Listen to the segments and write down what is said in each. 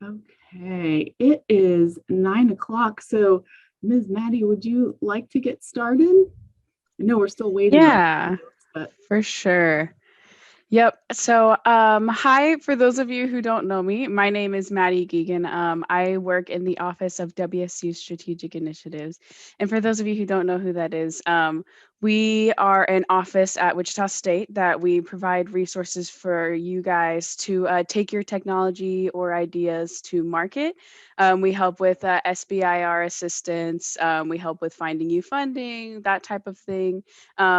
Okay, it is 9 o'clock. So, Ms. Maddie, would you like to get started? I know we're still waiting on Yeah, folks, but for sure. Yep. So, hi, for those of you who don't know me, my name is Maddie Geegan. I work in the Office of WSU Strategic Initiatives. And for those of you who don't know who that is, we are an office at Wichita State that we provide resources for you guys to take your technology or ideas to market. We help with SBIR assistance. We help with finding you funding, that type of thing.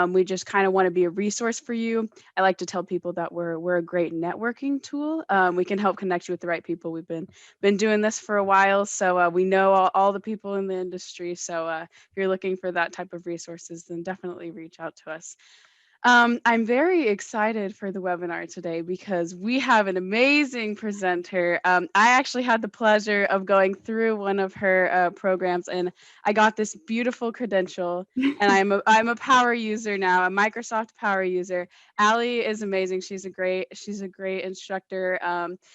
We just kind of want to be a resource for you. I like to tell people that we're a great networking tool. We can help connect you with the right people. We've been doing this for a while, so we know all the people in the industry. So if you're looking for that type of resources, then definitely reach out to us. I'm very excited for the webinar today because we have an amazing presenter. I actually had the pleasure of going through one of her programs, and I got this beautiful credential. And I'm a power user now, a Microsoft power user. Allie is amazing. She's a great instructor.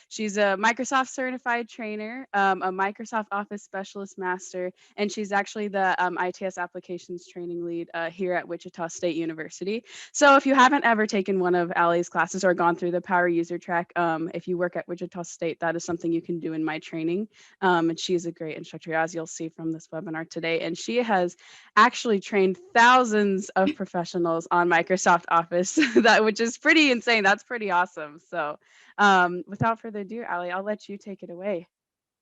She's a Microsoft certified trainer, a Microsoft Office specialist master, and she's actually the ITS applications training lead here at Wichita State University. So if you haven't ever taken one of Allie's classes or gone through the power user track, if you work at Wichita State, that is something you can do in my training. And she's a great instructor, as you'll see from this webinar today. And she has actually trained thousands of professionals on Microsoft Office, which is pretty insane. That's pretty awesome. So without further ado, Allie, I'll let you take it away.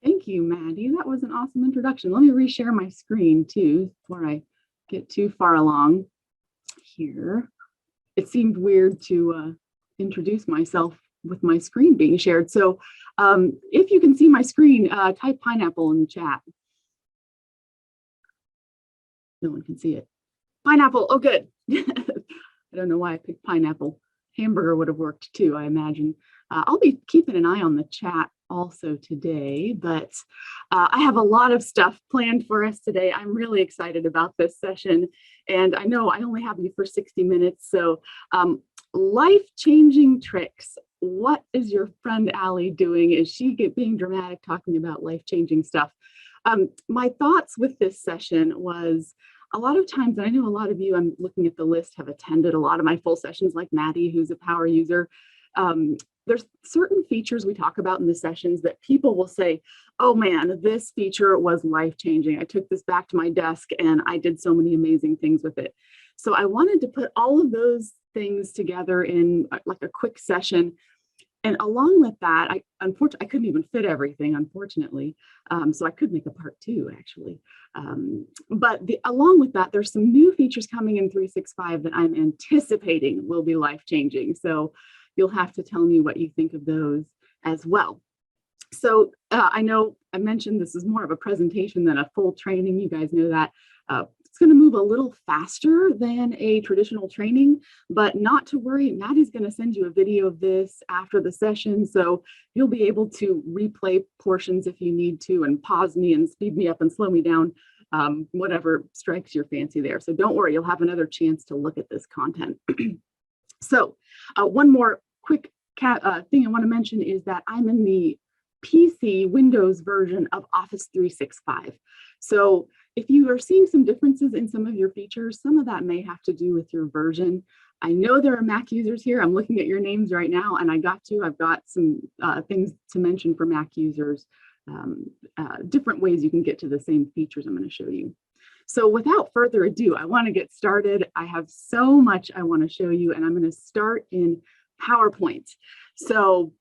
thank you, Maddie. That was an awesome introduction. Let me reshare my screen too before I get too far along here. It seemed weird to introduce myself with my screen being shared. So if you can see my screen, type pineapple in the chat. No one can see it. Pineapple, oh good. I don't know why I picked pineapple. Hamburger would have worked too, I imagine. I'll be keeping an eye on the chat also today, but I have a lot of stuff planned for us today. I'm really excited about this session, and I know I only have you for 60 minutes, so life-changing tricks. What is your friend Allie doing? Is she being dramatic talking about life-changing stuff? My thoughts with this session was a lot of times, and I know a lot of you, I'm looking at the list, have attended a lot of my full sessions like Maddie, who's a power user. There's certain features we talk about in the sessions that people will say, oh man, this feature was life-changing. I took this back to my desk and I did so many amazing things with it. So I wanted to put all of those things together in like a quick session. And along with that, unfortunately, I couldn't even fit everything, unfortunately. So I could make a part two, actually. But along with that, there's some new features coming in 365 that I'm anticipating will be life-changing. So you'll have to tell me what you think of those as well. So I know I mentioned this is more of a presentation than a full training. You guys know that. It's going to move a little faster than a traditional training, but not to worry. Maddie's going to send you a video of this after the session, so you'll be able to replay portions if you need to and pause me and speed me up and slow me down, whatever strikes your fancy there. So don't worry, you'll have another chance to look at this content. So one more quick thing I want to mention is that I'm in the PC Windows version of Office 365. So if you are seeing some differences in some of your features, some of that may have to do with your version. I know there are Mac users here. I'm looking at your names right now, and I've got some things to mention for Mac users, different ways you can get to the same features I'm going to show you. So without further ado, I want to get started. I have so much I want to show you, and I'm going to start in PowerPoint. So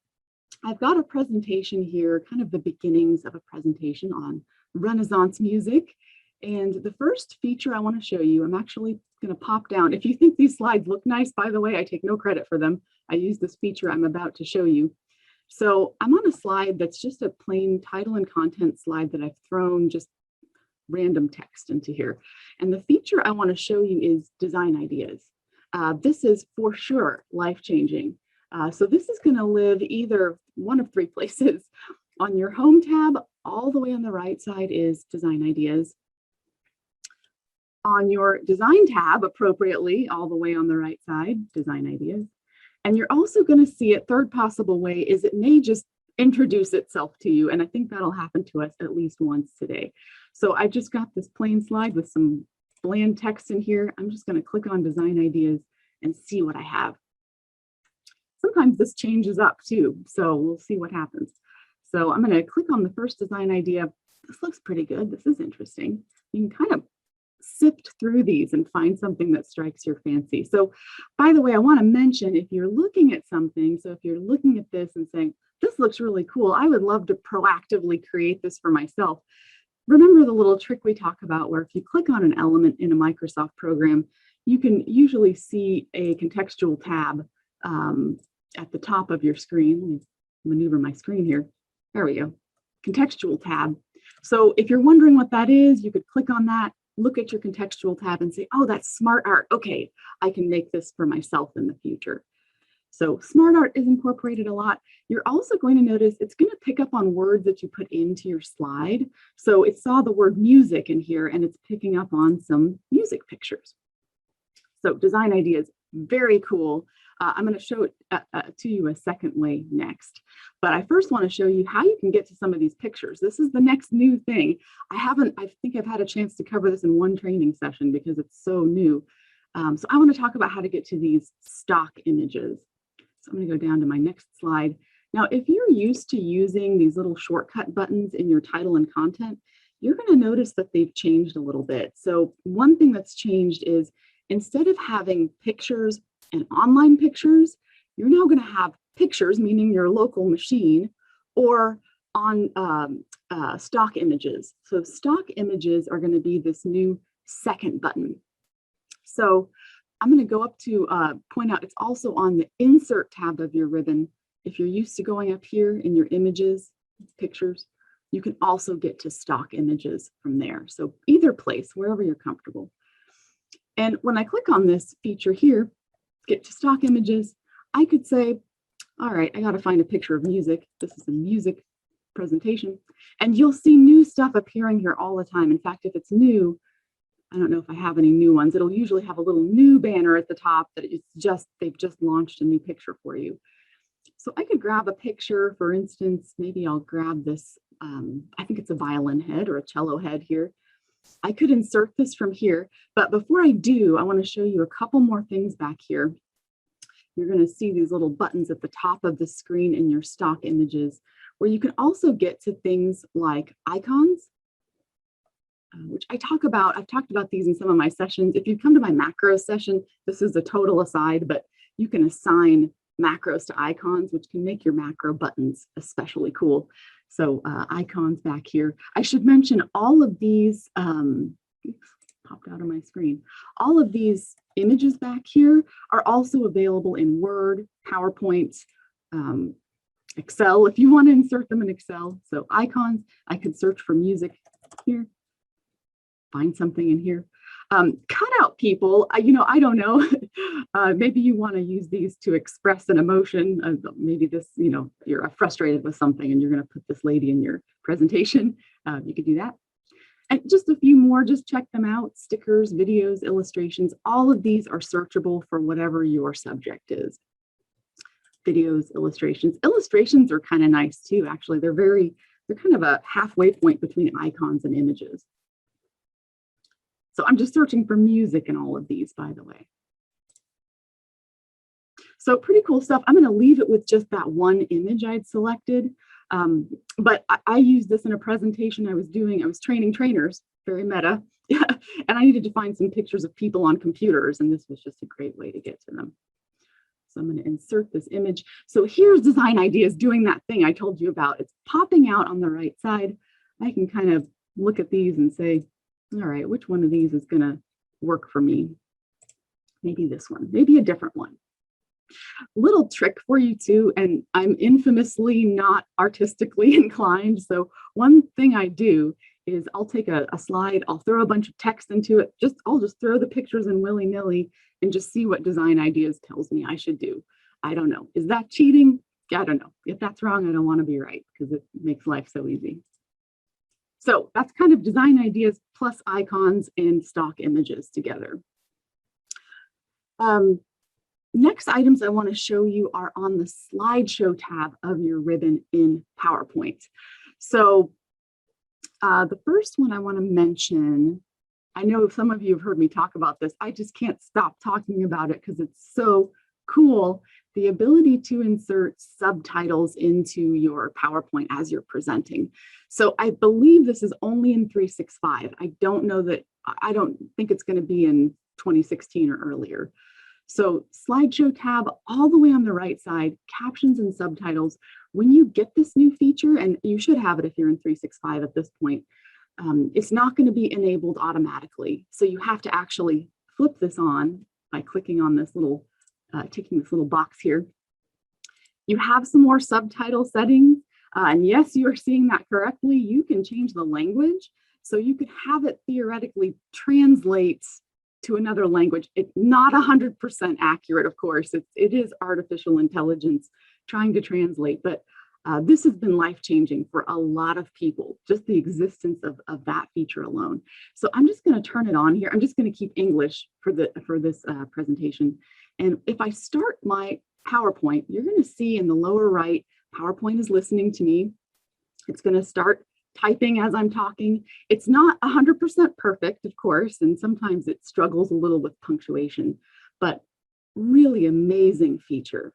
I've got a presentation here, kind of the beginnings of a presentation on Renaissance music. And the first feature I want to show you, I'm actually going to pop down. If you think these slides look nice, by the way, I take no credit for them. I use this feature I'm about to show you. So I'm on a slide that's just a plain title and content slide that I've thrown just random text into here. And the feature I want to show you is design ideas. This is for sure life-changing. So this is going to live either one of three places. On your home tab, all the way on the right side is design ideas. On your design tab, appropriately, all the way on the right side, design ideas. And you're also going to see it, third possible way is it may just introduce itself to you. And I think that'll happen to us at least once today. So I just got this plain slide with some bland text in here. I'm just going to click on design ideas and see what I have. Sometimes this changes up too, so we'll see what happens. So I'm going to click on the first design idea. This looks pretty good. This is interesting. You can kind of sift through these and find something that strikes your fancy. So by the way, I want to mention, if you're looking at something, so if you're looking at this and saying, this looks really cool, I would love to proactively create this for myself. Remember the little trick we talk about where if you click on an element in a Microsoft program, you can usually see a contextual tab at the top of your screen. Let me maneuver my screen here. There we go. Contextual tab. So if you're wondering what that is, you could click on that, look at your contextual tab and say, oh, that's smart art. Okay, I can make this for myself in the future. So smart art is incorporated a lot. You're also going to notice it's going to pick up on words that you put into your slide. So it saw the word music in here and it's picking up on some music pictures. So design ideas, very cool. I'm going to show it to you a second way next. But I first want to show you how you can get to some of these pictures. This is the next new thing. I think I've had a chance to cover this in one training session because it's so new. So I want to talk about how to get to these stock images. So I'm going to go down to my next slide. Now, if you're used to using these little shortcut buttons in your title and content, you're going to notice that they've changed a little bit. So one thing that's changed is instead of having pictures and online pictures, you're now going to have pictures, meaning your local machine, or on stock images. So stock images are going to be this new second button. So I'm going to go up to point out it's also on the insert tab of your ribbon. If you're used to going up here in your images, pictures, you can also get to stock images from there. So either place, wherever you're comfortable. And when I click on this feature here, get to stock images, I could say, all right, I got to find a picture of music. This is a music presentation. And you'll see new stuff appearing here all the time. In fact, if it's new, I don't know if I have any new ones. It'll usually have a little new banner at the top that they've just launched a new picture for you. So I could grab a picture, for instance, maybe I'll grab this, I think it's a violin head or a cello head here. I could insert this from here, but before I do, I want to show you a couple more things back here. You're going to see these little buttons at the top of the screen in your stock images, where you can also get to things like icons, which I've talked about these in some of my sessions. If you come to my macro session, this is a total aside, but you can assign macros to icons, which can make your macro buttons especially cool. So icons back here. I should mention all of these, popped out of my screen. All of these images back here are also available in Word, PowerPoint, Excel, if you want to insert them in Excel. So icons, I could search for music here. Find something in here. Cutout people, I don't know. Maybe you want to use these to express an emotion. Maybe this, you're frustrated with something and you're going to put this lady in your presentation. You could do that. And just a few more, just check them out. Stickers, videos, illustrations, all of these are searchable for whatever your subject is. Videos, illustrations. Illustrations are kind of nice too, actually. They're kind of a halfway point between icons and images. So I'm just searching for music in all of these, by the way. So pretty cool stuff. I'm going to leave it with just that one image I'd selected. But I used this in a presentation I was doing. I was training trainers, very meta. And I needed to find some pictures of people on computers. And this was just a great way to get to them. So I'm going to insert this image. So here's design ideas doing that thing I told you about. It's popping out on the right side. I can kind of look at these and say, all right, which one of these is going to work for me? Maybe this one, maybe a different one. Little trick for you too, and I'm infamously not artistically inclined. So one thing I do is I'll take a slide, I'll throw a bunch of text into it. I'll just throw the pictures in willy-nilly and just see what design ideas tells me I should do. I don't know. Is that cheating? I don't know. If that's wrong, I don't want to be right because it makes life so easy. So that's kind of design ideas plus icons and stock images together. Next items I want to show you are on the slideshow tab of your ribbon in PowerPoint. So the first one I want to mention, I know some of you have heard me talk about this. I just can't stop talking about it because it's so cool. The ability to insert subtitles into your PowerPoint as you're presenting. So I believe this is only in 365. I don't think it's going to be in 2016 or earlier. So slideshow tab all the way on the right side, captions and subtitles. When you get this new feature, and you should have it if you're in 365 at this point, it's not going to be enabled automatically. So you have to actually flip this on by clicking on this little, ticking this little box here. You have some more subtitle settings. And yes, you are seeing that correctly. You can change the language. So you could have it theoretically translate to another language. It's not 100% accurate, of course. It is artificial intelligence trying to translate, but this has been life-changing for a lot of people, just the existence of that feature alone. So I'm just going to turn it on here. I'm just going to keep English for this presentation. And if I start my PowerPoint, you're going to see in the lower right, PowerPoint is listening to me. It's going to start typing as I'm talking. It's not 100% perfect, of course, and sometimes it struggles a little with punctuation, but really amazing feature.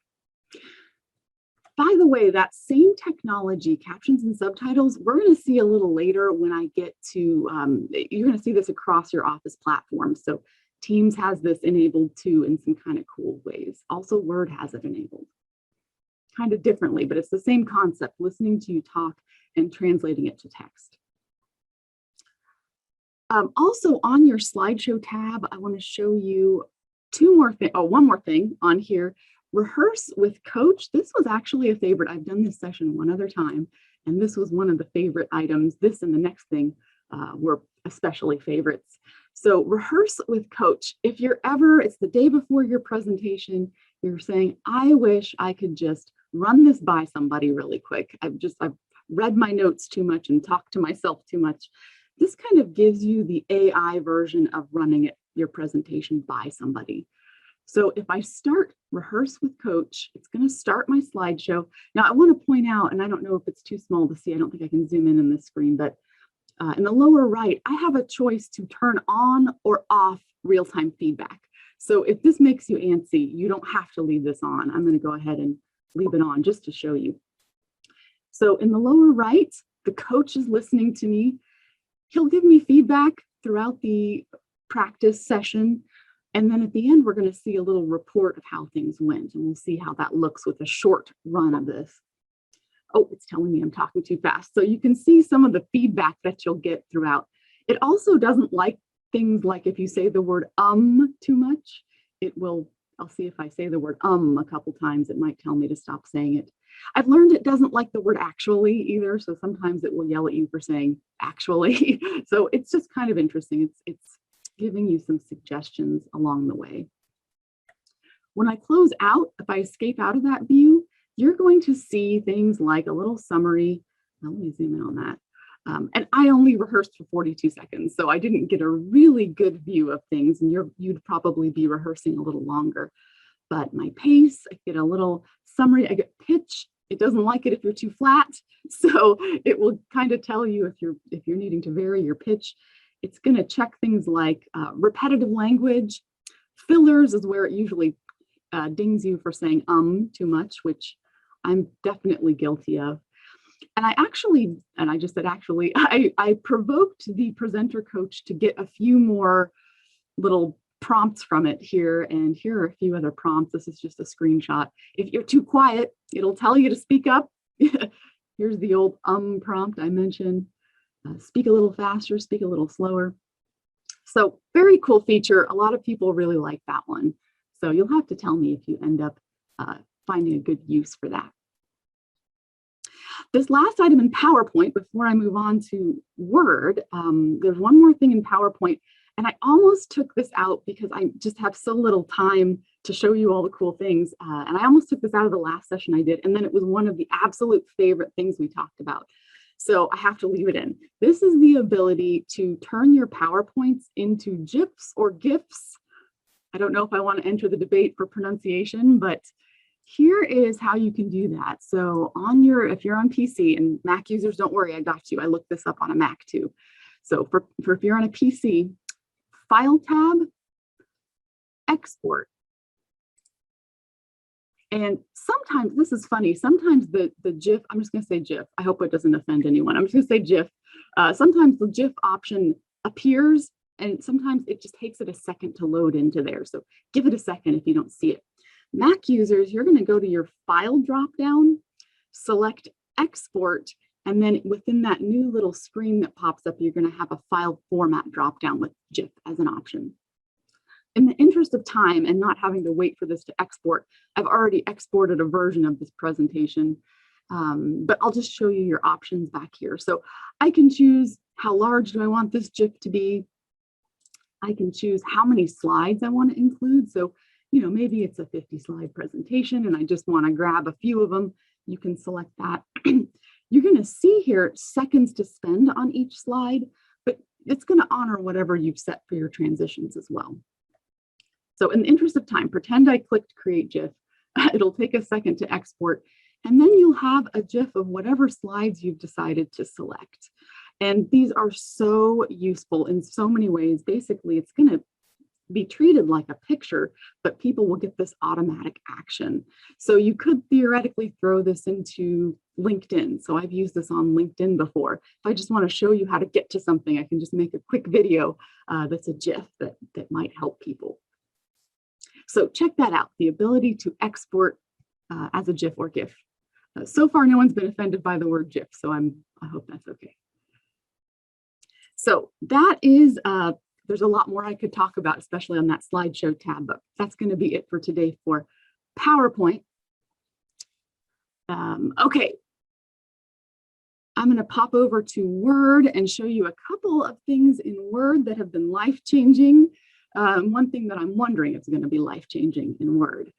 By the way, that same technology, captions and subtitles, we're going to see a little later when I get to, you're going to see this across your Office platform. So Teams has this enabled too in some kind of cool ways. Also, Word has it enabled kind of differently, but it's the same concept, listening to you talk and translating it to text. Also on your slideshow tab, I want to show you one more thing on here. Rehearse with Coach. This was actually a favorite. I've done this session one other time, and this was one of the favorite items. This and the next thing were especially favorites. So rehearse with Coach. If you're it's the day before your presentation, you're saying, I wish I could just run this by somebody really quick. I've read my notes too much and talked to myself too much. This kind of gives you the AI version of running your presentation by somebody. So if I start Rehearse with Coach, it's going to start my slideshow. Now I want to point out, and I don't know if it's too small to see, I don't think I can zoom in this screen, but in the lower right, I have a choice to turn on or off real-time feedback. So if this makes you antsy, you don't have to leave this on. I'm going to go ahead and leave it on just to show you. So in the lower right, the coach is listening to me. He'll give me feedback throughout the practice session. And then at the end, we're going to see a little report of how things went. And we'll see how that looks with a short run of this. Oh, it's telling me I'm talking too fast. So you can see some of the feedback that you'll get throughout. It also doesn't like things like if you say the word too much, I'll see if I say the word a couple times, it might tell me to stop saying it. I've learned it doesn't like the word actually either. So sometimes it will yell at you for saying actually. So it's just kind of interesting. It's giving you some suggestions along the way. When I close out, if I escape out of that view, you're going to see things like a little summary. Let me zoom in on that. And I only rehearsed for 42 seconds, so I didn't get a really good view of things, and you'd probably be rehearsing a little longer. But my pace, I get a little summary, I get pitch. It doesn't like it if you're too flat, so it will kind of tell you if you're needing to vary your pitch. It's going to check things like repetitive language. Fillers is where it usually dings you for saying too much, which I'm definitely guilty of. And I just said actually, I provoked the presenter coach to get a few more little prompts from it here. And here are a few other prompts. This is just a screenshot. If you're too quiet, it'll tell you to speak up. Here's the old prompt I mentioned. Speak a little faster, speak a little slower. So very cool feature. A lot of people really like that one. So you'll have to tell me if you end up finding a good use for that. This last item in PowerPoint, before I move on to Word, there's one more thing in PowerPoint, and I almost took this out because I just have so little time to show you all the cool things. And I almost took this out of the last session I did, and then it was one of the absolute favorite things we talked about. So I have to leave it in. This is the ability to turn your PowerPoints into GIFs or GIFs. I don't know if I want to enter the debate for pronunciation, but here is how you can do that. So if you're on PC, and Mac users, don't worry, I got you. I looked this up on a Mac too. So for if you're on a PC, File tab, Export. And sometimes, this is funny, sometimes the GIF, I'm just going to say GIF. I hope it doesn't offend anyone. I'm just going to say GIF. Sometimes the GIF option appears, and sometimes it just takes it a second to load into there. So give it a second if you don't see it. Mac users, you're going to go to your File dropdown, select Export, and then within that new little screen that pops up, you're going to have a file format dropdown with GIF as an option. In the interest of time and not having to wait for this to export, I've already exported a version of this presentation, but I'll just show you your options back here. So I can choose how large do I want this GIF to be. I can choose how many slides I want to include. So, maybe it's a 50 slide presentation and I just want to grab a few of them. You can select that. You're going to see here seconds to spend on each slide, but it's going to honor whatever you've set for your transitions as well. So in the interest of time, pretend I clicked Create GIF. It'll take a second to export, and then you'll have a GIF of whatever slides you've decided to select. And these are so useful in so many ways. Basically, it's going to be treated like a picture, but people will get this automatic action. So you could theoretically throw this into LinkedIn. So I've used this on LinkedIn before. If I just want to show you how to get to something, I can just make a quick video that's a GIF that might help people. So check that out, the ability to export as a GIF or GIF. So far, no one's been offended by the word GIF, so I hope that's okay. So that is, there's a lot more I could talk about, especially on that slideshow tab, but that's going to be it for today for PowerPoint. Okay, I'm going to pop over to Word and show you a couple of things in Word that have been life-changing. One thing that I'm wondering if it's going to be life-changing in Word.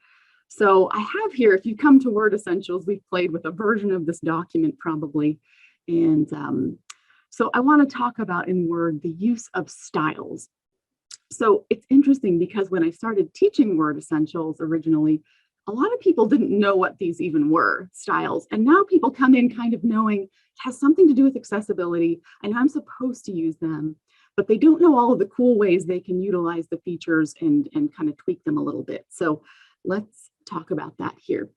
So I have here, if you come to Word Essentials, we've played with a version of this document probably. And so I want to talk about in Word the use of styles. So it's interesting because when I started teaching Word Essentials originally, a lot of people didn't know what these even were, styles. And now people come in kind of knowing it has something to do with accessibility and I'm supposed to use them, but they don't know all of the cool ways they can utilize the features and kind of tweak them a little bit. So let's talk about that here.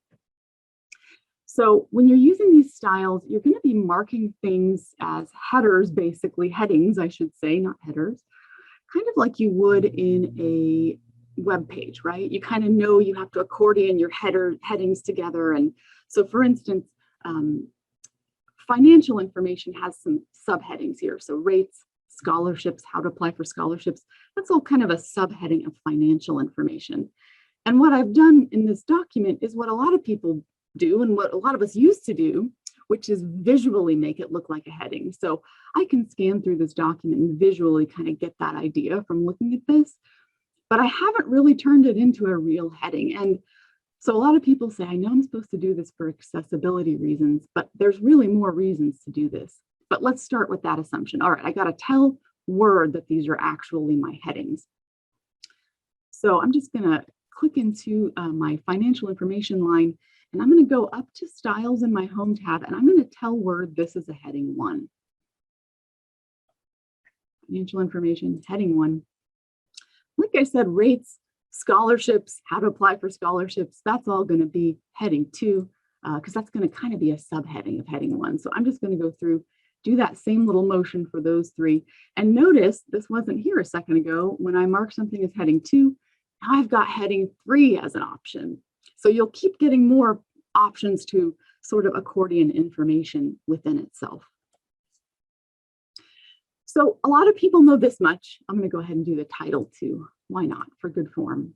So when you're using these styles, you're going to be marking things as headers, basically headings, I should say, not headers, kind of like you would in a web page, right? You kind of know you have to accordion your headings together. And so for instance, financial information has some subheadings here. So rates, scholarships, how to apply for scholarships. That's all kind of a subheading of financial information. And what I've done in this document is what a lot of people do and what a lot of us used to do, which is visually make it look like a heading. So I can scan through this document and visually kind of get that idea from looking at this, but I haven't really turned it into a real heading. And so a lot of people say, I know I'm supposed to do this for accessibility reasons, but there's really more reasons to do this. But let's start with that assumption. All right, I got to tell Word that these are actually my headings. So I'm just going to click into my financial information line, and I'm going to go up to styles in my home tab, and I'm going to tell Word this is a heading 1. Financial information, heading 1. Like I said, rates, scholarships, how to apply for scholarships, that's all going to be heading 2, because that's going to kind of be a subheading of heading 1. So I'm just going to go through, do that same little motion for those 3. And notice this wasn't here a second ago. When I mark something as heading 2, now I've got heading 3 as an option. So you'll keep getting more options to sort of accordion information within itself. So a lot of people know this much. I'm going to go ahead and do the title too. Why not? For good form.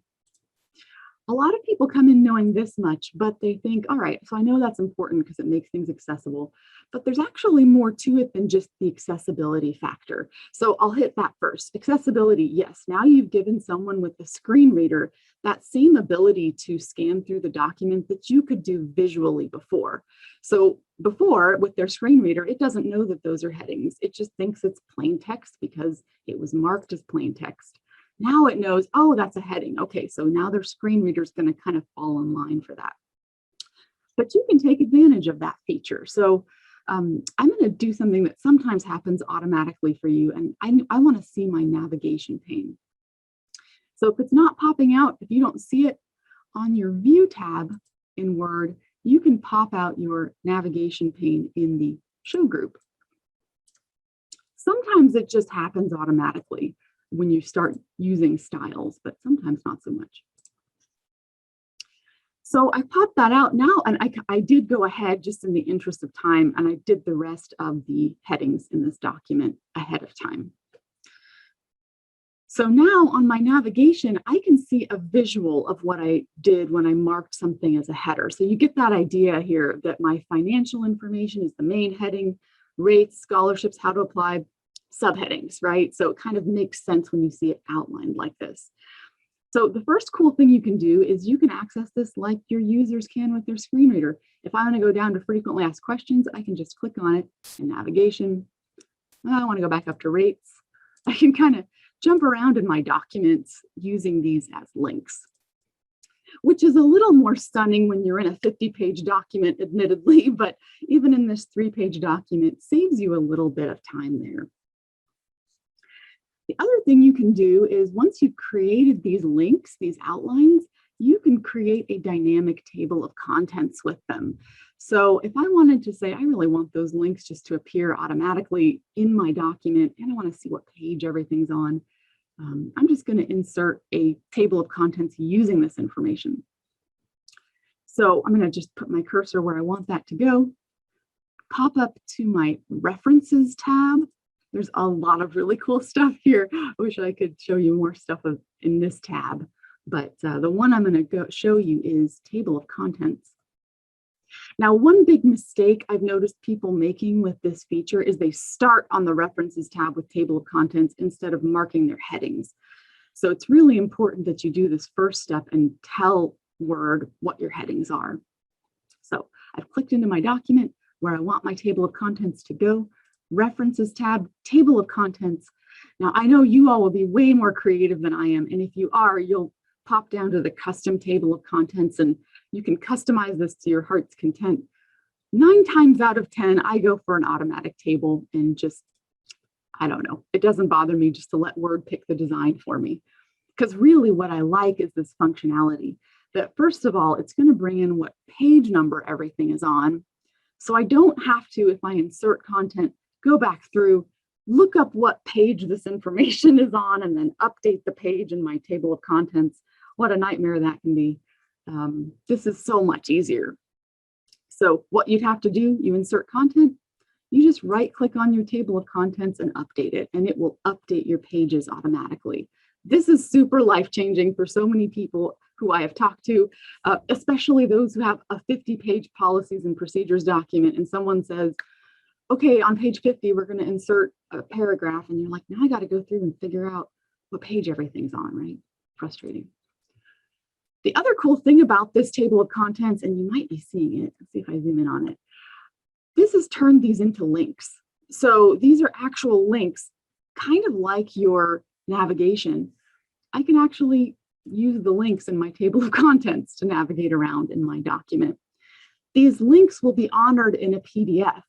A lot of people come in knowing this much, but they think, all right, so I know that's important because it makes things accessible, but there's actually more to it than just the accessibility factor. So I'll hit that first. Accessibility, yes. Now you've given someone with the screen reader that same ability to scan through the document that you could do visually before. So before, with their screen reader, it doesn't know that those are headings. It just thinks it's plain text because it was marked as plain text. Now it knows, oh, that's a heading. Okay, so now their screen reader is going to kind of fall in line for that. But you can take advantage of that feature. So I'm going to do something that sometimes happens automatically for you. And I want to see my navigation pane. So if it's not popping out, if you don't see it on your View tab in Word, you can pop out your navigation pane in the Show group. Sometimes it just happens automatically when you start using styles, but sometimes not so much. So I popped that out now, and I did go ahead just in the interest of time, and I did the rest of the headings in this document ahead of time. So now on my navigation, I can see a visual of what I did when I marked something as a header. So you get that idea here that my financial information is the main heading, rates, scholarships, how to apply, subheadings, right? So it kind of makes sense when you see it outlined like this. So the first cool thing you can do is you can access this like your users can with their screen reader. If I want to go down to frequently asked questions, I can just click on it in navigation. I want to go back up to rates. I can kind of jump around in my documents using these as links, which is a little more stunning when you're in a 50-page document, admittedly, but even in this 3-page document, saves you a little bit of time there. The other thing you can do is once you've created these links, these outlines, you can create a dynamic table of contents with them. So if I wanted to say, I really want those links just to appear automatically in my document, and I want to see what page everything's on, I'm just going to insert a table of contents using this information. So I'm going to just put my cursor where I want that to go, pop up to my References tab. There's a lot of really cool stuff here. I wish I could show you more stuff in this tab, but the one I'm going to show you is Table of Contents. Now, one big mistake I've noticed people making with this feature is they start on the References tab with Table of Contents instead of marking their headings. So it's really important that you do this first step and tell Word what your headings are. So I've clicked into my document where I want my Table of Contents to go. References tab, Table of Contents. Now, I know you all will be way more creative than I am, and if you are, you'll pop down to the custom Table of Contents and you can customize this to your heart's content. 9 times out of 10, I go for an automatic table and just, I don't know, it doesn't bother me just to let Word pick the design for me. Because really what I like is this functionality that first of all, it's going to bring in what page number everything is on. So I don't have to, if I insert content, go back through, look up what page this information is on, and then update the page in my table of contents. What a nightmare that can be. This is so much easier. So what you'd have to do, you insert content, you just right click on your table of contents and update it, and it will update your pages automatically. This is super life-changing for so many people who I have talked to, especially those who have a 50-page policies and procedures document, and someone says, okay, on page 50, we're going to insert a paragraph, and you're like, now I got to go through and figure out what page everything's on, right? Frustrating. The other cool thing about this table of contents, and you might be seeing it, let's see if I zoom in on it, this has turned these into links. So these are actual links, kind of like your navigation. I can actually use the links in my table of contents to navigate around in my document. These links will be honored in a PDF.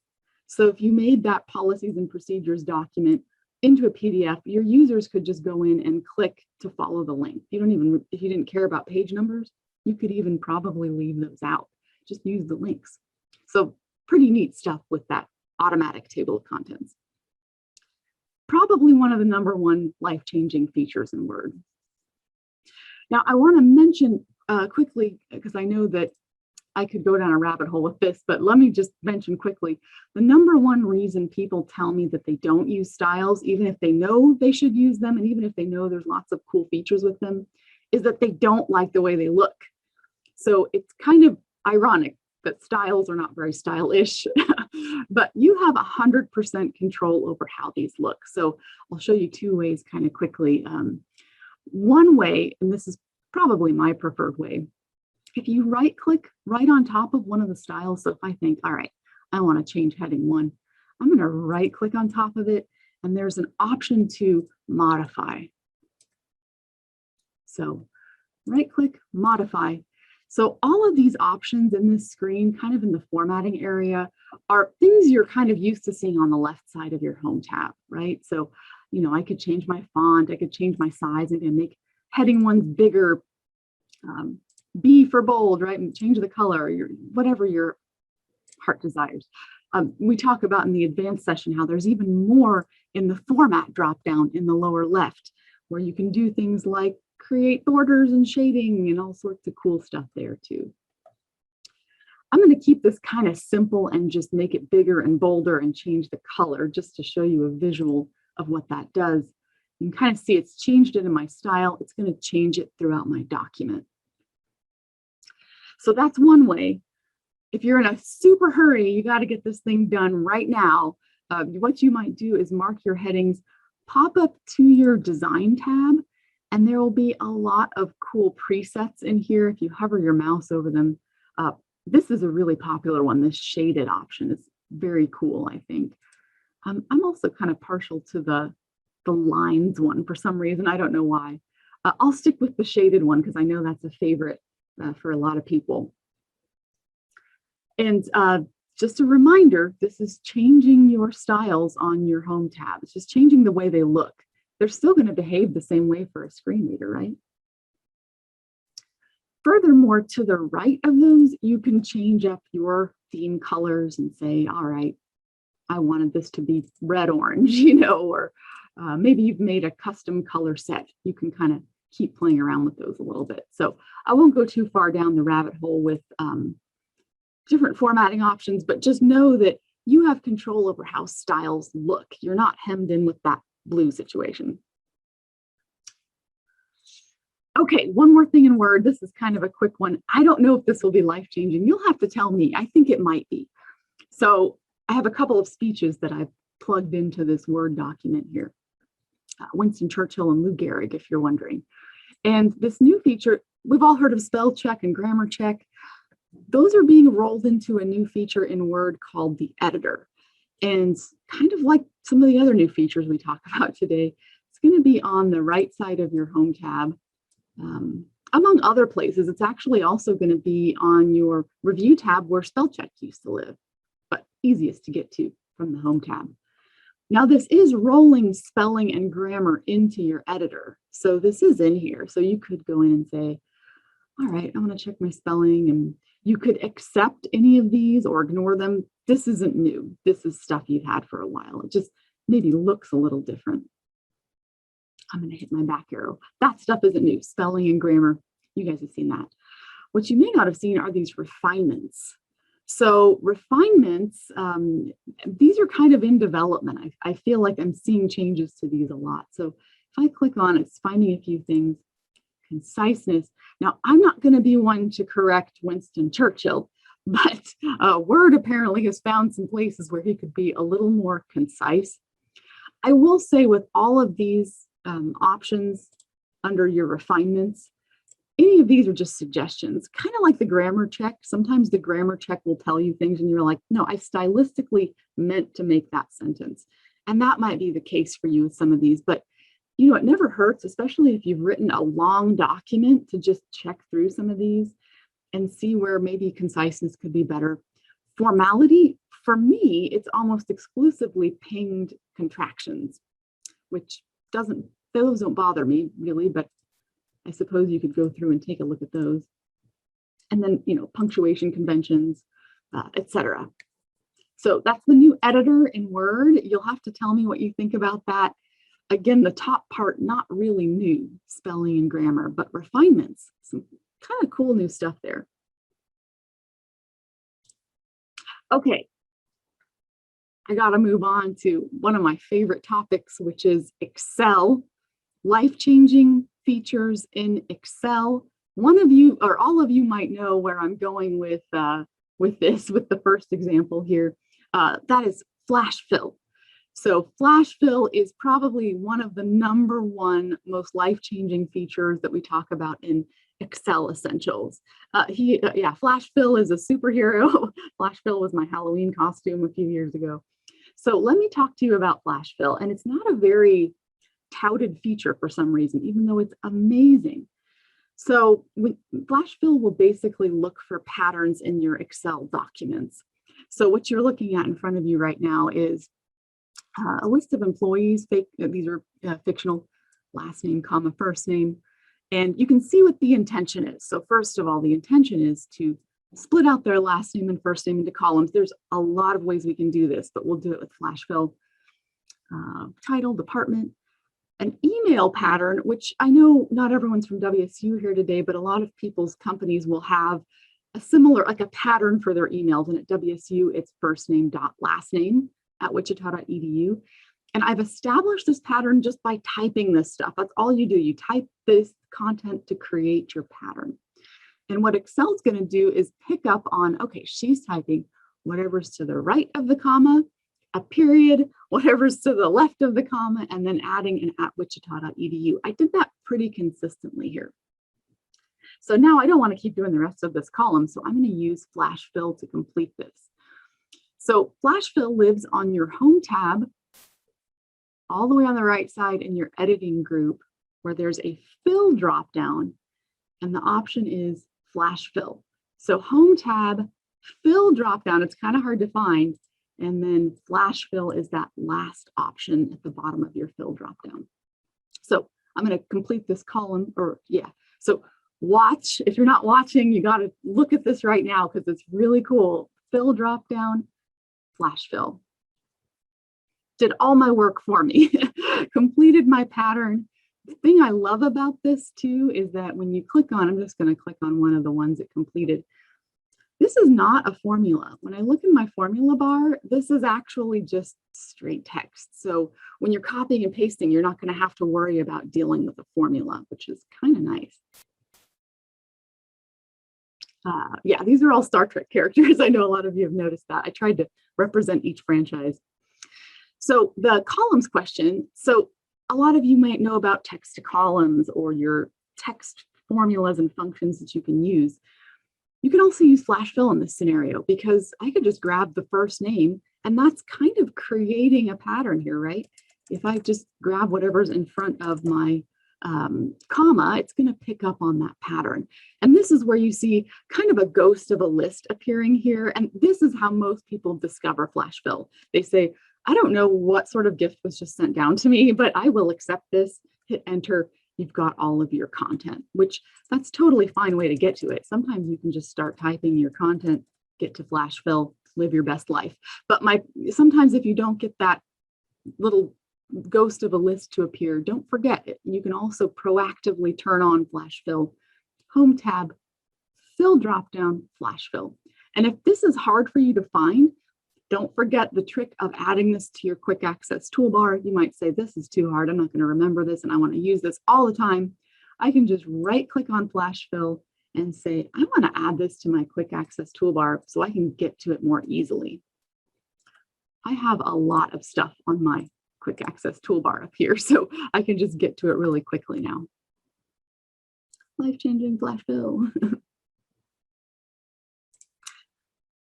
So if you made that policies and procedures document into a PDF, your users could just go in and click to follow the link. You don't even, if you didn't care about page numbers, you could even probably leave those out. Just use the links. So pretty neat stuff with that automatic table of contents. Probably one of the #1 life-changing features in Word. Now I want to mention quickly, because I know that I could go down a rabbit hole with this, but let me just mention quickly, the #1 reason people tell me that they don't use styles, even if they know they should use them, and even if they know there's lots of cool features with them, is that they don't like the way they look. So it's kind of ironic that styles are not very stylish, but you have 100% control over how these look. So I'll show you 2 ways kind of quickly. One way, and this is probably my preferred way, if you right click right on top of one of the styles, so if I think, all right, I want to change heading 1, I'm going to right click on top of it, and there's an option to modify. So right click, modify. So all of these options in this screen, kind of in the formatting area, are things you're kind of used to seeing on the left side of your home tab, right? So, I could change my font, I could change my size and make heading ones bigger, B for bold, right? And change the color, whatever your heart desires. We talk about in the advanced session how there's even more in the format dropdown in the lower left, where you can do things like create borders and shading and all sorts of cool stuff there too. I'm going to keep this kind of simple and just make it bigger and bolder and change the color just to show you a visual of what that does. You can kind of see it's changed it in my style. It's going to change it throughout my document. So that's one way. If you're in a super hurry, you got to get this thing done right now. What you might do is mark your headings, pop up to your design tab, and there will be a lot of cool presets in here if you hover your mouse over them. This is a really popular one, this shaded option. It's very cool, I think. I'm also kind of partial to the lines one for some reason. I don't know why. I'll stick with the shaded one because I know that's a favorite for a lot of people. And just a reminder, this is changing your styles on your home tab. It's just changing the way they look. They're still going to behave the same way for a screen reader, right? Furthermore, to the right of those, you can change up your theme colors and say, all right, I wanted this to be red-orange, or maybe you've made a custom color set. You can kind of keep playing around with those a little bit. So I won't go too far down the rabbit hole with different formatting options, but just know that you have control over how styles look. You're not hemmed in with that blue situation. Okay, one more thing in Word. This is kind of a quick one. I don't know if this will be life-changing. You'll have to tell me. I think it might be. So I have a couple of speeches that I've plugged into this Word document here. Winston Churchill and Lou Gehrig, if you're wondering. And this new feature, we've all heard of spell check and grammar check. Those are being rolled into a new feature in Word called the editor. And kind of like some of the other new features we talk about today, it's going to be on the right side of your home tab. Among other places, it's actually also going to be on your review tab where spell check used to live, but easiest to get to from the home tab. Now this is rolling spelling and grammar into your editor. So this is in here. So you could go in and say, all right, I want to check my spelling, and you could accept any of these or ignore them. This isn't new. This is stuff you've had for a while. It just maybe looks a little different. I'm going to hit my back arrow. That stuff isn't new. Spelling and grammar, you guys have seen that. What you may not have seen are these refinements. So refinements, these are kind of in development. I feel like I'm seeing changes to these a lot. So if I click on it, it's finding a few things. Conciseness. Now, I'm not going to be one to correct Winston Churchill, but Word apparently has found some places where he could be a little more concise. I will say with all of these options under your refinements, any of these are just suggestions, kind of like the grammar check. Sometimes the grammar check will tell you things and you're like, no, I stylistically meant to make that sentence. And that might be the case for you with some of these, but it never hurts, especially if you've written a long document, to just check through some of these and see where maybe conciseness could be better. Formality, for me, it's almost exclusively pinged contractions, which those don't bother me really, but I suppose you could go through and take a look at those. And then, punctuation conventions, etc. So that's the new editor in Word. You'll have to tell me what you think about that. Again, the top part, not really new, spelling and grammar, but refinements, some kind of cool new stuff there. Okay, I got to move on to one of my favorite topics, which is Excel, life-changing features in Excel. One of you or all of you might know where I'm going with the first example here. That is flash fill. So flash fill is probably one of the #1 most life-changing features that we talk about in Excel Essentials. Flash fill is a superhero. Flash fill was my Halloween costume a few years ago. So let me talk to you about flash fill. And it's not a very touted feature for some reason, even though it's amazing. So Flash Fill will basically look for patterns in your Excel documents. So what you're looking at in front of you right now is a list of employees. These are fictional, last name, comma, first name. And you can see what the intention is. So first of all, the intention is to split out their last name and first name into columns. There's a lot of ways we can do this, but we'll do it with Flash Fill. Title, department, an email pattern, which I know not everyone's from WSU here today, but a lot of people's companies will have a similar, like a pattern for their emails. And at WSU, it's first name dot last name at wichita.edu. And I've established this pattern just by typing this stuff. That's all you do. You type this content to create your pattern. And what Excel's going to do is pick up on, okay, she's typing whatever's to the right of the comma, a period, whatever's to the left of the comma, and then adding an at wichita.edu. I did that pretty consistently here. So now I don't want to keep doing the rest of this column, so I'm going to use Flash Fill to complete this. So Flash Fill lives on your Home tab, all the way on the right side in your editing group, where there's a fill dropdown, and the option is Flash Fill. So Home tab, fill dropdown, it's kind of hard to find, and then Flash Fill is that last option at the bottom of your fill dropdown. So I'm going to complete this column, so watch. If you're not watching, you got to look at this right now because it's really cool. Fill dropdown, Flash Fill. Did all my work for me, completed my pattern. The thing I love about this too is that when you click on, I'm just going to click on one of the ones it completed. This is not a formula. When I look in my formula bar, this is actually just straight text. So when you're copying and pasting, you're not going to have to worry about dealing with a formula, which is kind of nice. Yeah, these are all Star Trek characters. I know a lot of you have noticed that. I tried to represent each franchise. So the columns question. So a lot of you might know about text to columns or your text formulas and functions that you can use. You can also use Flash Fill in this scenario because I could just grab the first name and that's kind of creating a pattern here, right? If I just grab whatever's in front of my comma, it's going to pick up on that pattern. And this is where you see kind of a ghost of a list appearing here. And this is how most people discover Flash Fill. They say, I don't know what sort of gift was just sent down to me, but I will accept this, hit enter. You've got all of your content, which that's totally fine way to get to it. Sometimes you can just start typing your content, get to Flash Fill, live your best life. But sometimes if you don't get that little ghost of a list to appear, don't forget it. You can also proactively turn on Flash Fill, Home tab, fill dropdown, Flash Fill. And if this is hard for you to find, don't forget the trick of adding this to your quick access toolbar. You might say, this is too hard. I'm not going to remember this and I want to use this all the time. I can just right click on Flash Fill and say, I want to add this to my quick access toolbar so I can get to it more easily. I have a lot of stuff on my quick access toolbar up here, so I can just get to it really quickly now. Life-changing Flash Fill.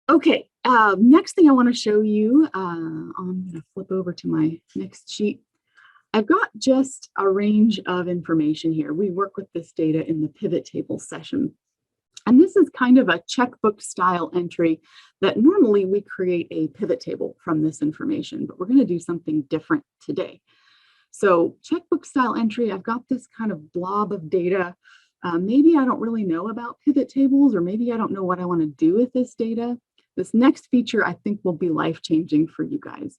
Okay, next thing I want to show you, I'm going to flip over to my next sheet. I've got just a range of information here. We work with this data in the pivot table session. And this is kind of a checkbook style entry that normally we create a pivot table from this information, but we're going to do something different today. So checkbook style entry, I've got this kind of blob of data. Maybe I don't really know about pivot tables, or maybe I don't know what I want to do with this data. This next feature I think will be life-changing for you guys.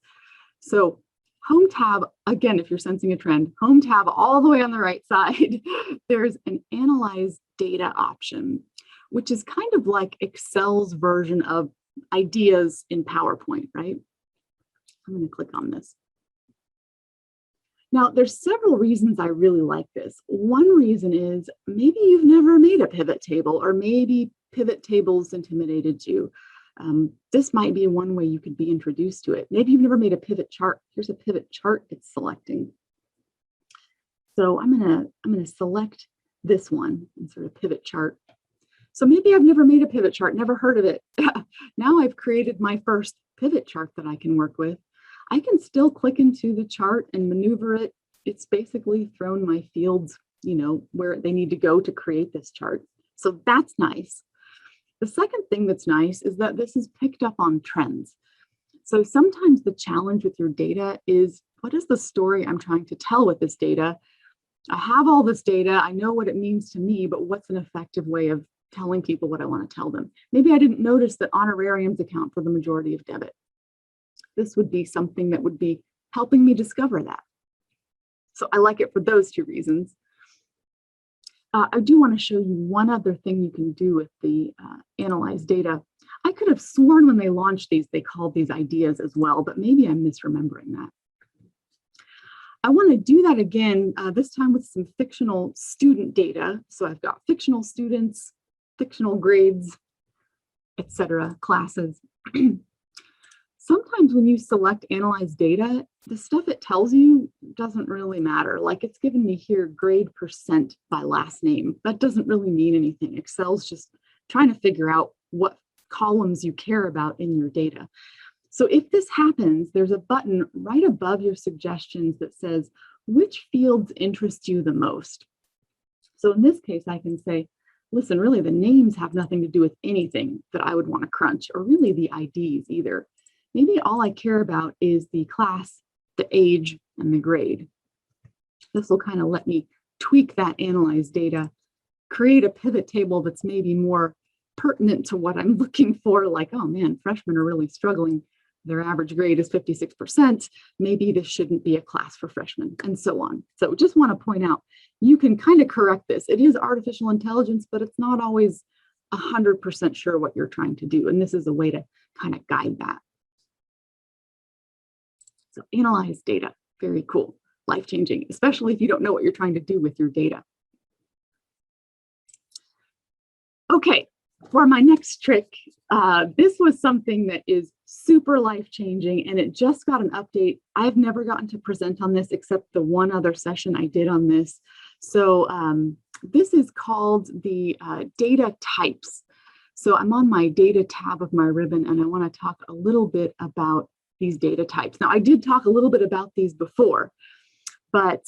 So Home tab, again, if you're sensing a trend, Home tab all the way on the right side, there's an Analyze Data option, which is kind of like Excel's version of ideas in PowerPoint, right? I'm going to click on this. Now, there's several reasons I really like this. One reason is maybe you've never made a pivot table, or maybe pivot tables intimidated you. This might be one way you could be introduced to it. Maybe you've never made a pivot chart. Here's a pivot chart it's selecting. So I'm gonna select this one and sort of pivot chart. So maybe I've never made a pivot chart, never heard of it. Now I've created my first pivot chart that I can work with. I can still click into the chart and maneuver it. It's basically thrown my fields where they need to go to create this chart. So that's nice. The second thing that's nice is that this is picked up on trends. So sometimes the challenge with your data is, what is the story I'm trying to tell with this data? I have all this data, I know what it means to me, but what's an effective way of telling people what I want to tell them? Maybe I didn't notice that honorariums account for the majority of debit. This would be something that would be helping me discover that. So I like it for those two reasons. I do want to show you one other thing you can do with the analyzed data. I could have sworn when they launched these, they called these ideas as well, but maybe I'm misremembering that. I want to do that again, this time with some fictional student data. So I've got fictional students, fictional grades, etc., classes. Sometimes when you select analyze data, the stuff it tells you doesn't really matter. Like it's given me here grade % by last name. That doesn't really mean anything. Excel's just trying to figure out what columns you care about in your data. So if this happens, there's a button right above your suggestions that says, which fields interest you the most? So in this case, I can say, listen, really the names have nothing to do with anything that I would want to crunch, or really the IDs either. Maybe all I care about is the class, the age, and the grade. This will kind of let me tweak that analyzed data, create a pivot table that's maybe more pertinent to what I'm looking for, like, oh man, freshmen are really struggling. Their average grade is 56%. Maybe this shouldn't be a class for freshmen, and so on. So just want to point out, you can kind of correct this. It is artificial intelligence, but it's not always 100% sure what you're trying to do. And this is a way to kind of guide that. So analyze data, very cool, life-changing, especially if you don't know what you're trying to do with your data. Okay, for my next trick, this was something that is super life-changing, and it just got an update. I've never gotten to present on this except the one other session I did on this. So this is called the data types. So I'm on my data tab of my ribbon, and I want to talk a little bit about these data types. Now, I did talk a little bit about these before, but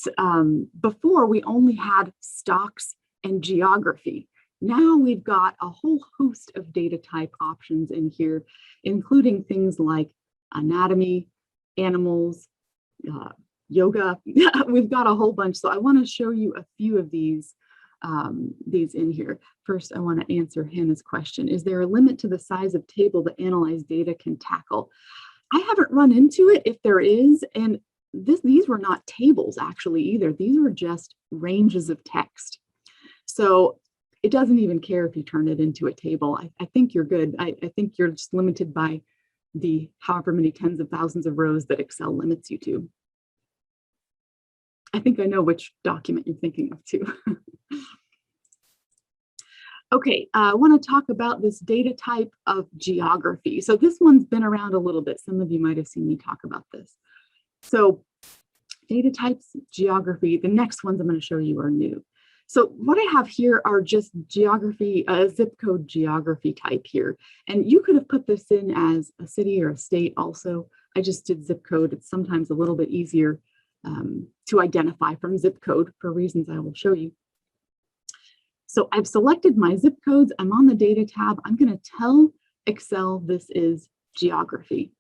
before we only had stocks and geography. Now we've got a whole host of data type options in here, including things like anatomy, animals, yoga. We've got a whole bunch. So I want to show you a few of these in here. First, I want to answer Hannah's question. Is there a limit to the size of table that analyzed data can tackle? I haven't run into it if there is, and these were not tables actually either. These were just ranges of text. So it doesn't even care if you turn it into a table. I think you're good. I think you're just limited by the however many tens of thousands of rows that Excel limits you to. I think I know which document you're thinking of too. Okay, I want to talk about this data type of geography. So this one's been around a little bit. Some of you might have seen me talk about this. So data types, geography, the next ones I'm going to show you are new. So what I have here are just geography, zip code geography type here. And you could have put this in as a city or a state also. I just did zip code. It's sometimes a little bit easier to identify from zip code for reasons I will show you. So I've selected my zip codes. I'm on the data tab. I'm going to tell Excel this is geography.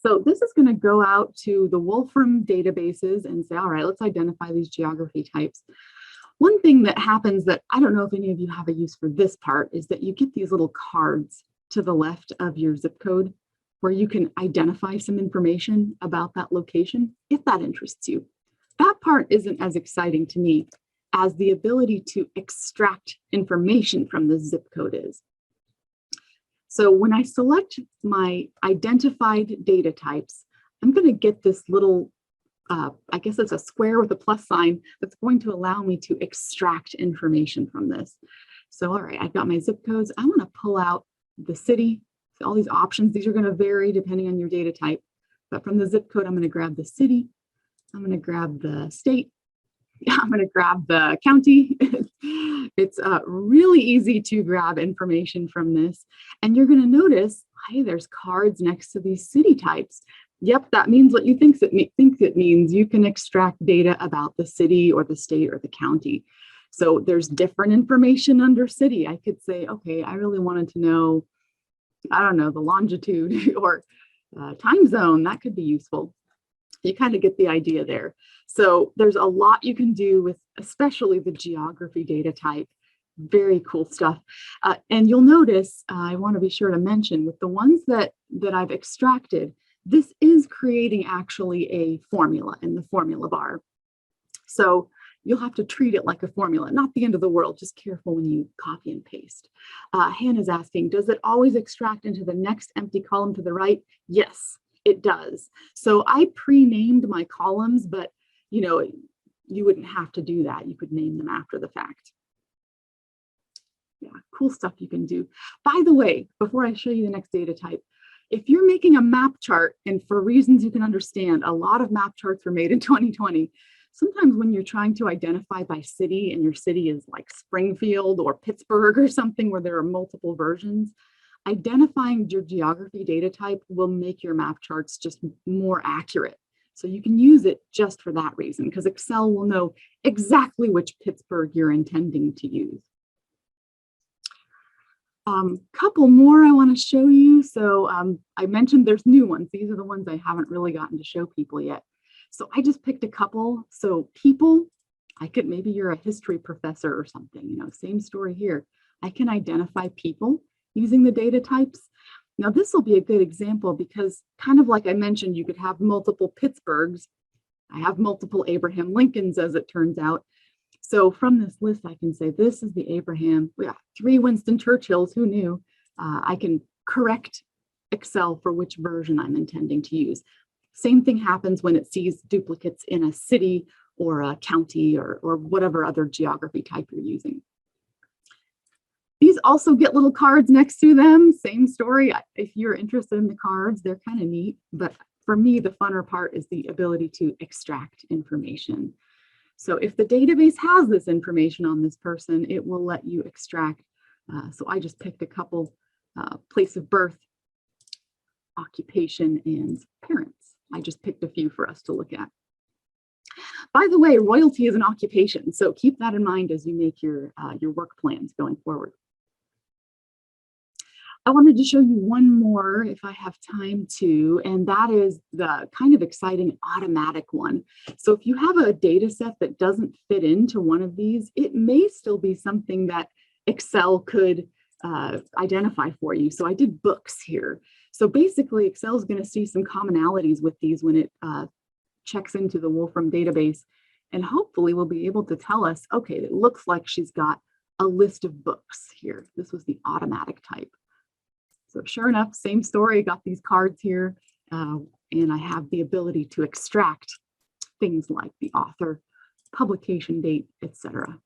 So this is going to go out to the Wolfram databases and say, all right, let's identify these geography types. One thing that happens that I don't know if any of you have a use for this part is that you get these little cards to the left of your zip code where you can identify some information about that location if that interests you. That part isn't as exciting to me as the ability to extract information from the zip code is. So when I select my identified data types, I'm going to get this little, I guess it's a square with a plus sign that's going to allow me to extract information from this. So, all right, I've got my zip codes. I want to pull out the city. So all these options, these are going to vary depending on your data type. But from the zip code, I'm going to grab the city. I'm going to grab the state. I'm going to grab the county. It's really easy to grab information from this. And you're going to notice, hey, there's cards next to these city types. Yep, that means what you think it means. You can extract data about the city or the state or the county. So there's different information under city. I could say, okay, I really wanted to know, I don't know, the longitude or time zone. That could be useful. You kind of get the idea there. So there's a lot you can do with especially the geography data type. Very cool stuff. And you'll notice, I want to be sure to mention with the ones that I've extracted, this is creating actually a formula in the formula bar. So you'll have to treat it like a formula, not the end of the world. Just careful when you copy and paste. Hannah's asking, does it always extract into the next empty column to the right? Yes, it does. So I pre-named my columns, but you wouldn't have to do that. You could name them after the fact. Yeah, cool stuff you can do. By the way, before I show you the next data type, if you're making a map chart, and for reasons you can understand, a lot of map charts were made in 2020. Sometimes when you're trying to identify by city and your city is like Springfield or Pittsburgh or something where there are multiple versions, identifying your geography data type will make your map charts just more accurate. So you can use it just for that reason, because Excel will know exactly which Pittsburgh you're intending to use. Couple more I want to show you. So I mentioned there's new ones. These are the ones I haven't really gotten to show people yet. So I just picked a couple. So people, maybe you're a history professor or something, same story here. I can identify people using the data types. Now this will be a good example because kind of like I mentioned, you could have multiple Pittsburghs. I have multiple Abraham Lincolns, as it turns out. So from this list, I can say, this is the Abraham, we got 3 Winston Churchills, who knew? I can correct Excel for which version I'm intending to use. Same thing happens when it sees duplicates in a city or a county or whatever other geography type you're using. These also get little cards next to them, same story. If you're interested in the cards, they're kind of neat, but for me, the funner part is the ability to extract information. So if the database has this information on this person, it will let you extract. So I just picked a couple, place of birth, occupation, and parents. I just picked a few for us to look at. By the way, royalty is an occupation, so keep that in mind as you make your work plans going forward. I wanted to show you one more if I have time to, and that is the kind of exciting automatic one. So if you have a data set that doesn't fit into one of these, it may still be something that Excel could identify for you. So I did books here. So basically Excel is going to see some commonalities with these when it checks into the Wolfram database, and hopefully we'll be able to tell us, okay, it looks like she's got a list of books here. This was the automatic type. So sure enough, same story, got these cards here, and I have the ability to extract things like the author, publication date, etc.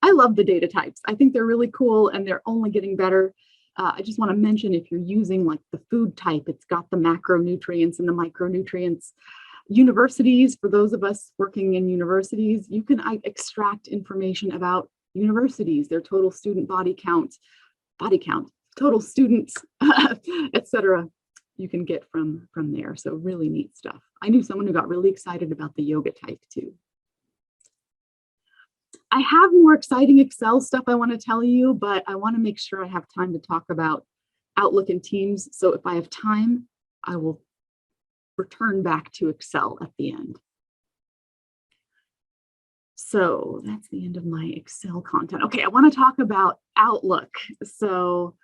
I love the data types. I think they're really cool and they're only getting better. I just want to mention if you're using like the food type, it's got the macronutrients and the micronutrients. Universities, for those of us working in universities, you can extract information about universities, their total student body count, total students, etc. You can get from there. So really neat stuff. I knew someone who got really excited about the yoga type too. I have more exciting Excel stuff I want to tell you, but I want to make sure I have time to talk about Outlook and Teams. So if I have time, I will return back to Excel at the end. So that's the end of my Excel content. Okay, I want to talk about Outlook. So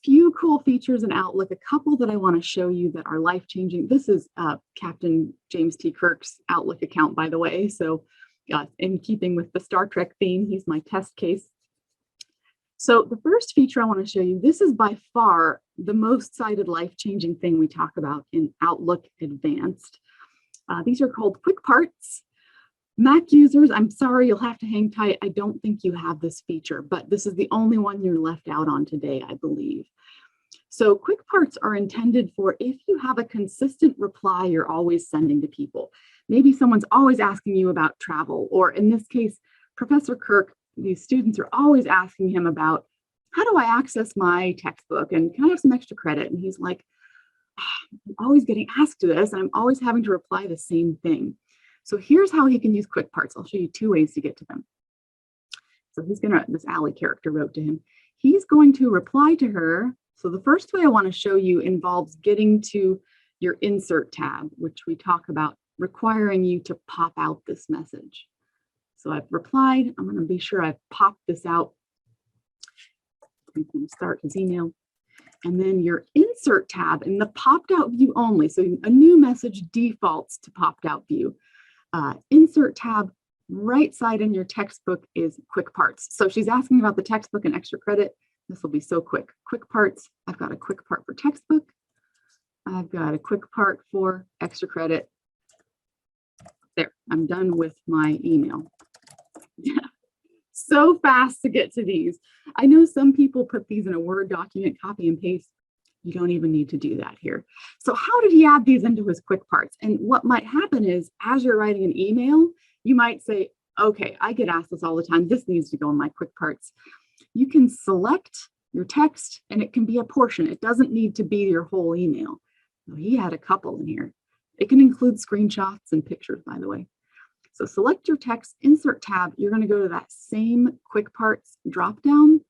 few cool features in Outlook, a couple that I want to show you that are life-changing. This is Captain James T. Kirk's Outlook account, by the way. So in keeping with the Star Trek theme, he's my test case. So the first feature I want to show you, this is by far the most cited life-changing thing we talk about in Outlook Advanced. These are called quick parts. Mac users, I'm sorry, you'll have to hang tight. I don't think you have this feature, but this is the only one you're left out on today, I believe. So quick parts are intended for if you have a consistent reply you're always sending to people. Maybe someone's always asking you about travel, or in this case, Professor Kirk, these students are always asking him about, how do I access my textbook? And can I have some extra credit? And he's like, I'm always getting asked this, and I'm always having to reply the same thing. So here's how he can use quick parts. I'll show you 2 ways to get to them. So this Allie character wrote to him. He's going to reply to her. So the first way I want to show you involves getting to your insert tab, which we talk about requiring you to pop out this message. So I've replied. I'm going to be sure I've popped this out. I'm going to start his email. And then your insert tab in the popped out view only. So a new message defaults to popped out view. Insert tab, right side in your textbook is quick parts. So she's asking about the textbook and extra credit. This will be so quick. Quick parts. I've got a quick part for textbook. I've got a quick part for extra credit. There, I'm done with my email. So fast to get to these. I know some people put these in a Word document, copy and paste. You don't even need to do that here. So how did he add these into his quick parts? And what might happen is, as you're writing an email, you might say, okay, I get asked this all the time. This needs to go in my quick parts. You can select your text and it can be a portion. It doesn't need to be your whole email. Well, he had a couple in here. It can include screenshots and pictures, by the way. So select your text, insert tab. You're going to go to that same quick parts dropdown,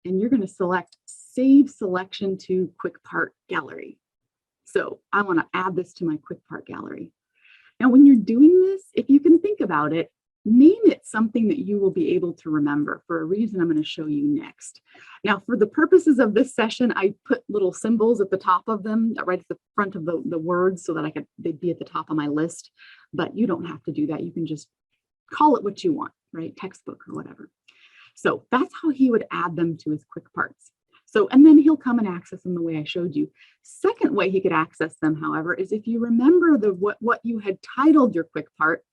and you're going to select save selection to quick part gallery. So I want to add this to my quick part gallery. Now, when you're doing this, if you can think about it, name it something that you will be able to remember for a reason I'm going to show you next. Now, for the purposes of this session, I put little symbols at the top of them, right at the front of the words, so that they'd be at the top of my list. But you don't have to do that. You can just call it what you want, right? Textbook or whatever. So that's how he would add them to his quick parts. So, and then he'll come and access them the way I showed you. Second way he could access them, however, is if you remember what you had titled your quick part.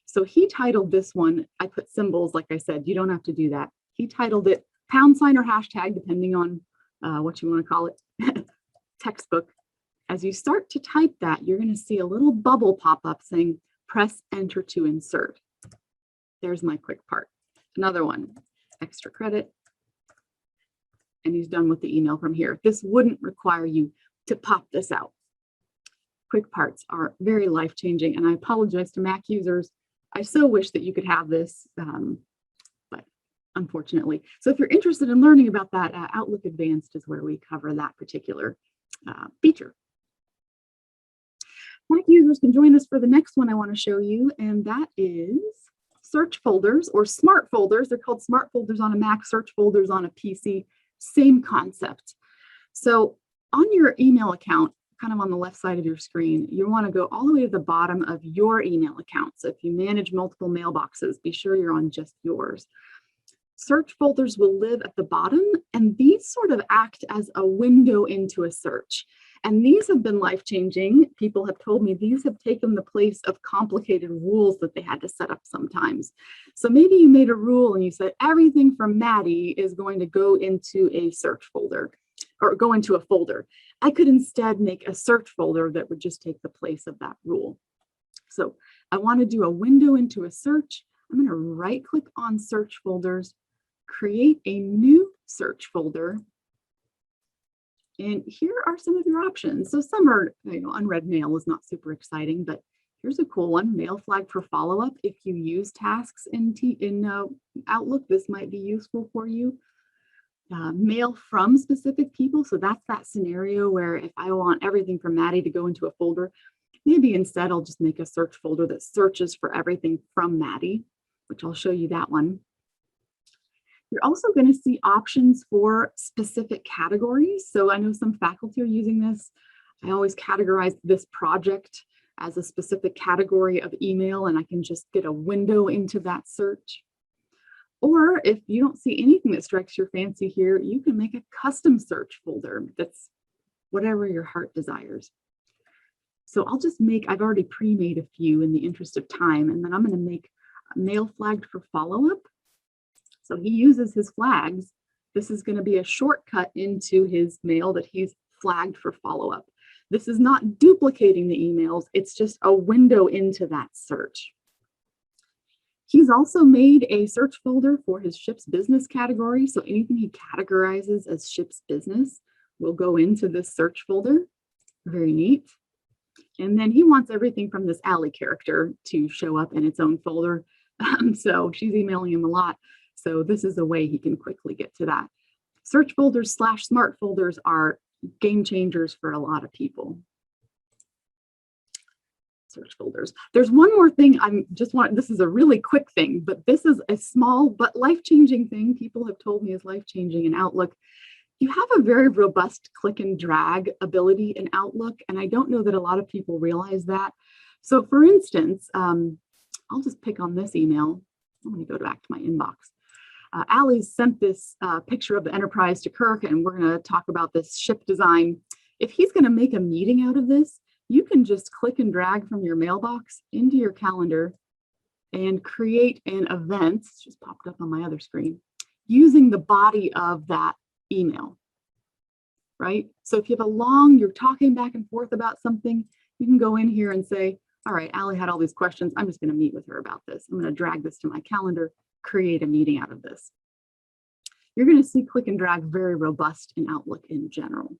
So he titled this one, I put symbols, like I said, you don't have to do that. He titled it # or hashtag, depending on what you want to call it, textbook. As you start to type that, you're going to see a little bubble pop up saying, press enter to insert. There's my quick part. Another one, extra credit. And he's done with the email from here. This wouldn't require you to pop this out. Quick parts are very life-changing, and I apologize to Mac users. I so wish that you could have this, but unfortunately. So if you're interested in learning about that, Outlook Advanced is where we cover that particular feature. Mac users can join us for the next one I want to show you, and that is search folders or smart folders. They're called smart folders on a Mac, search folders on a PC. Same concept. So on your email account, kind of on the left side of your screen, you want to go all the way to the bottom of your email account. So if you manage multiple mailboxes, be sure you're on just yours. Search folders will live at the bottom, and these sort of act as a window into a search. And these have been life-changing. People have told me these have taken the place of complicated rules that they had to set up sometimes. So maybe you made a rule and you said everything from Maddie is going to go into a search folder or go into a folder. I could instead make a search folder that would just take the place of that rule. So I want to do a window into a search. I'm going to right-click on search folders, create a new search folder. And here are some of your options. So some are, unread mail is not super exciting, but here's a cool one, mail flag for follow-up. If you use tasks in Outlook, this might be useful for you. Mail from specific people. So that's that scenario where if I want everything from Maddie to go into a folder, maybe instead I'll just make a search folder that searches for everything from Maddie, which I'll show you that one. You're also going to see options for specific categories. So I know some faculty are using this. I always categorize this project as a specific category of email, and I can just get a window into that search. Or if you don't see anything that strikes your fancy here, you can make a custom search folder that's whatever your heart desires. So I'll just I've already pre-made a few in the interest of time, and then I'm going to make a mail flagged for follow-up. So he uses his flags. This is going to be a shortcut into his mail that he's flagged for follow-up. This is not duplicating the emails. It's just a window into that search. He's also made a search folder for his ship's business category. So anything he categorizes as ship's business will go into this search folder. Very neat. And then he wants everything from this Allie character to show up in its own folder. So she's emailing him a lot. So this is a way he can quickly get to that. Search folders / smart folders are game changers for a lot of people. Search folders. There's one more thing this is a really quick thing, but this is a small but life-changing thing people have told me is life-changing in Outlook. You have a very robust click and drag ability in Outlook, and I don't know that a lot of people realize that. So for instance, I'll just pick on this email. I'm going to go back to my inbox. Allie's sent this picture of the Enterprise to Kirk, and we're going to talk about this ship design. If he's going to make a meeting out of this, you can just click and drag from your mailbox into your calendar and create an event. It's just popped up on my other screen using the body of that email, right? So if you have you're talking back and forth about something, you can go in here and say, all right, Allie had all these questions. I'm just going to meet with her about this. I'm going to drag this to my calendar, create a meeting out of this. You're going to see click and drag very robust in Outlook in general.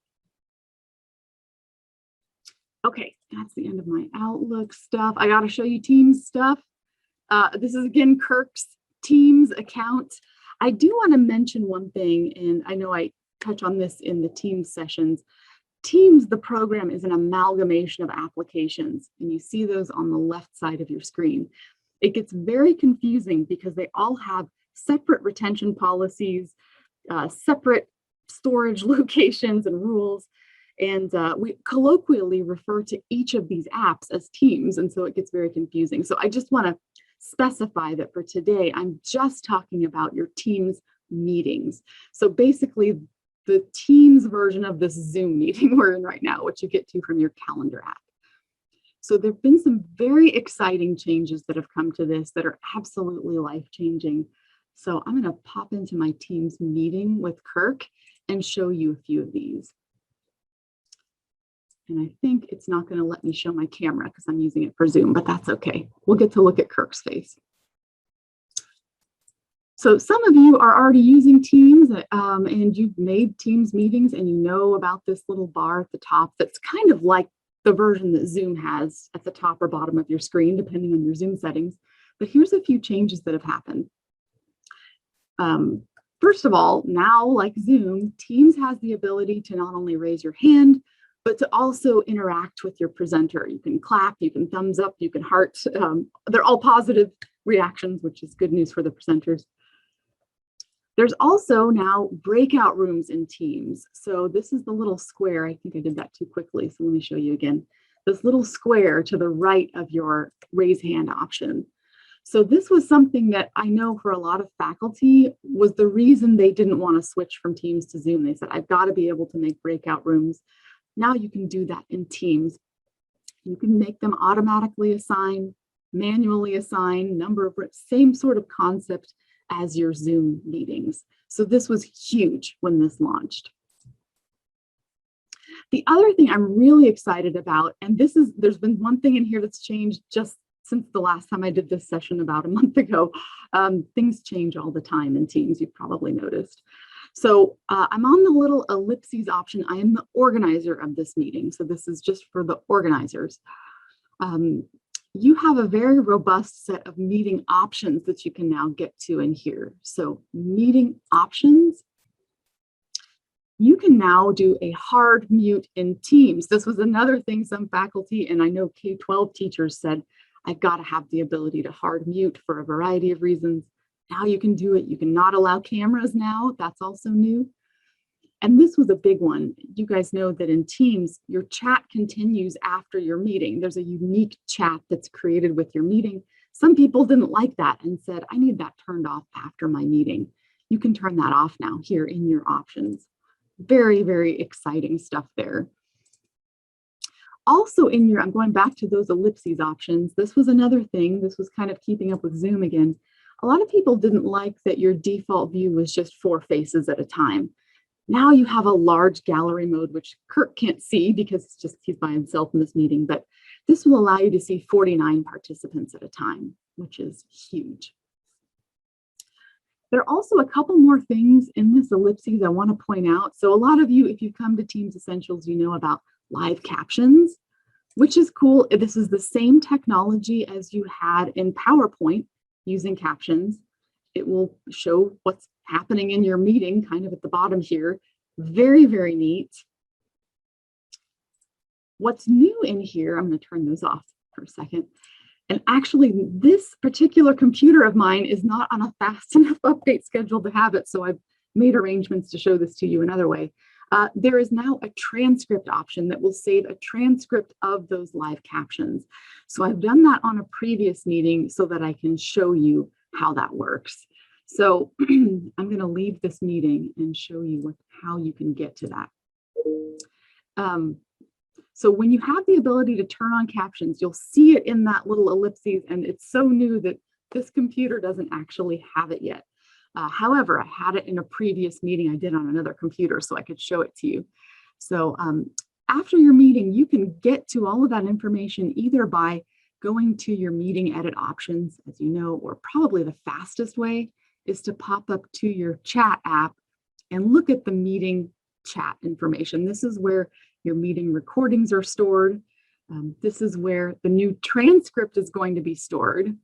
Okay, that's the end of my Outlook stuff. I got to show you Teams stuff. This is again Kirk's Teams account. I do want to mention one thing, and I know I touch on this in the Teams sessions. Teams, the program, is an amalgamation of applications, and you see those on the left side of your screen. It gets very confusing because they all have separate retention policies, separate storage locations and rules, and we colloquially refer to each of these apps as Teams, and so it gets very confusing. So I just want to specify that for today, I'm just talking about your Teams meetings. So basically, the Teams version of this Zoom meeting we're in right now, which you get to from your calendar app. So there have been some very exciting changes that have come to this that are absolutely life-changing. So I'm going to pop into my Teams meeting with Kirk and show you a few of these. And I think it's not going to let me show my camera because I'm using it for Zoom, but that's okay. We'll get to look at Kirk's face. So some of you are already using Teams and you've made Teams meetings and you know about this little bar at the top that's kind of like the version that Zoom has at the top or bottom of your screen, depending on your Zoom settings. But here's a few changes that have happened. First of all, now like Zoom, Teams has the ability to not only raise your hand, but to also interact with your presenter. You can clap, you can thumbs up, you can heart. They're all positive reactions, which is good news for the presenters. There's also now breakout rooms in Teams. So this is the little square. I think I did that too quickly, so let me show you again. This little square to the right of your raise hand option. So this was something that I know for a lot of faculty was the reason they didn't want to switch from Teams to Zoom. They said, I've got to be able to make breakout rooms. Now you can do that in Teams. You can make them automatically assign, manually assign, number of, same sort of concept as your Zoom meetings. So this was huge when this launched. The other thing I'm really excited about, and there's been one thing in here that's changed just since the last time I did this session about a month ago. Things change all the time in Teams, you've probably noticed. So I'm on the little ellipses option. I am the organizer of this meeting. So this is just for the organizers. You have a very robust set of meeting options that you can now get to in here. So meeting options, you can now do a hard mute in Teams. This was another thing some faculty, and I know K-12 teachers said, I've got to have the ability to hard mute for a variety of reasons. Now you can do it. You can not allow cameras now. That's also new. And this was a big one. You guys know that in Teams, your chat continues after your meeting. There's a unique chat that's created with your meeting. Some people didn't like that and said, I need that turned off after my meeting. You can turn that off now here in your options. Very, very exciting stuff there. Also in your, I'm going back to those ellipses options. This was another thing. This was kind of keeping up with Zoom again. A lot of people didn't like that your default view was just 4 faces at a time. Now you have a large gallery mode, which Kirk can't see because he's by himself in this meeting, but this will allow you to see 49 participants at a time, which is huge. There are also a couple more things in this ellipses I want to point out. So a lot of you, if you come to Teams Essentials, you know about live captions, which is cool. This is the same technology as you had in PowerPoint using captions. It will show what's happening in your meeting kind of at the bottom here. Very, very neat. What's new in here, I'm going to turn those off for a second. And actually, this particular computer of mine is not on a fast enough update schedule to have it. So I've made arrangements to show this to you another way. There is now a transcript option that will save a transcript of those live captions. So I've done that on a previous meeting so that I can show you how that works. So I'm going to leave this meeting and show you how you can get to that. So when you have the ability to turn on captions, you'll see it in that little ellipses, and it's so new that this computer doesn't actually have it yet. However, I had it in a previous meeting I did on another computer, so I could show it to you. So after your meeting, you can get to all of that information either by going to your meeting edit options, as you know, or probably the fastest way is to pop up to your chat app and look at the meeting chat information. This is where your meeting recordings are stored. This is where the new transcript is going to be stored.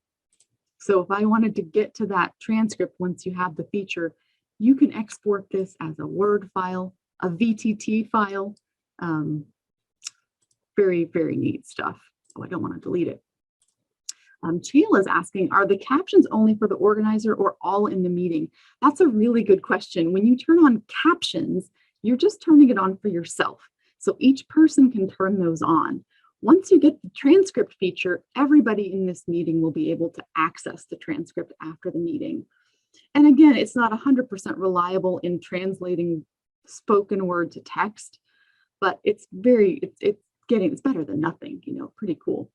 So if I wanted to get to that transcript once you have the feature, you can export this as a Word file, a VTT file. Very, very neat stuff. Oh, I don't want to delete it. Chayla is asking, are the captions only for the organizer or all in the meeting? That's a really good question. When you turn on captions, you're just turning it on for yourself. So each person can turn those on. Once you get the transcript feature, everybody in this meeting will be able to access the transcript after the meeting. And again, it's not 100% reliable in translating spoken word to text, but it's better than nothing, you know, pretty cool.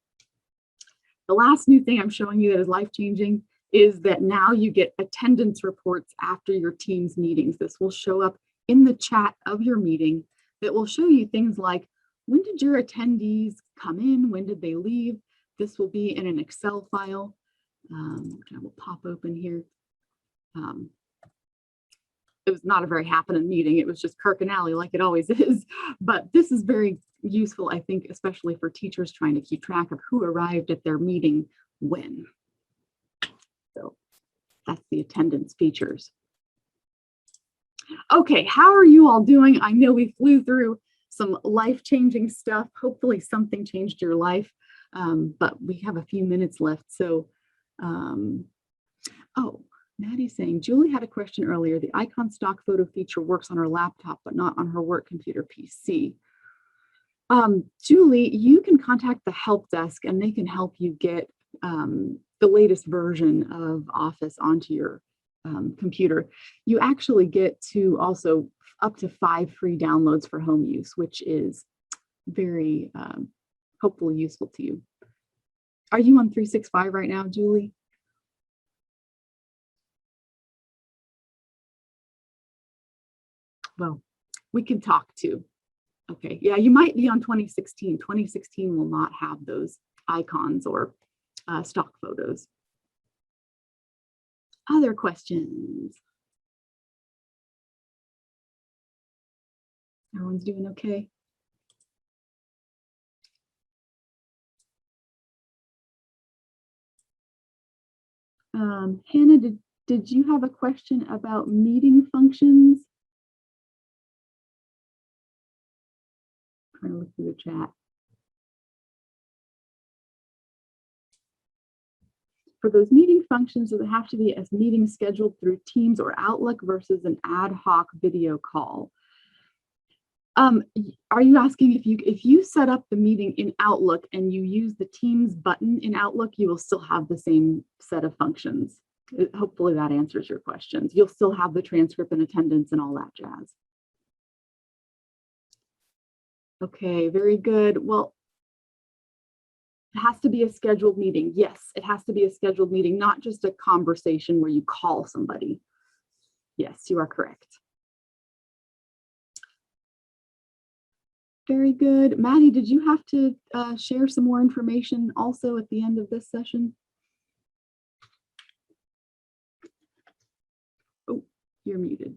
The last new thing I'm showing you that is life-changing is that now you get attendance reports after your Teams meetings. This will show up in the chat of your meeting that will show you things like, when did your attendees come in? When did they leave? This will be in an Excel file, which I will pop open here. It was not a very happening meeting. It was just Kirk and Allie like it always is. But this is very useful, I think, especially for teachers trying to keep track of who arrived at their meeting when. So that's the attendance features. Okay, how are you all doing? I know we flew through some life-changing stuff. Hopefully something changed your life, but we have a few minutes left. So, oh, Maddie's saying, Julie had a question earlier. The icon stock photo feature works on her laptop, but not on her work computer PC. Julie, you can contact the help desk and they can help you get the latest version of Office onto your computer. You actually get to also up to 5 free downloads for home use, which is very hopefully useful to you. Are you on 365 right now, Julie? Well, we can talk too. Okay, yeah, you might be on 2016. 2016 will not have those icons or stock photos. Other questions? Everyone's doing okay? Hannah, did you have a question about meeting functions? Trying to look through the chat. For those meeting functions, does it have to be as meeting scheduled through Teams or Outlook versus an ad hoc video call? Are you asking if you set up the meeting in Outlook and you use the Teams button in Outlook, you will still have the same set of functions? Hopefully that answers your questions. You'll still have the transcript and attendance and all that jazz. Okay, very good. Well, it has to be a scheduled meeting. Yes, it has to be a scheduled meeting, not just a conversation where you call somebody. Yes, you are correct. Very good. Maddie, did you have to share some more information also at the end of this session? You're muted.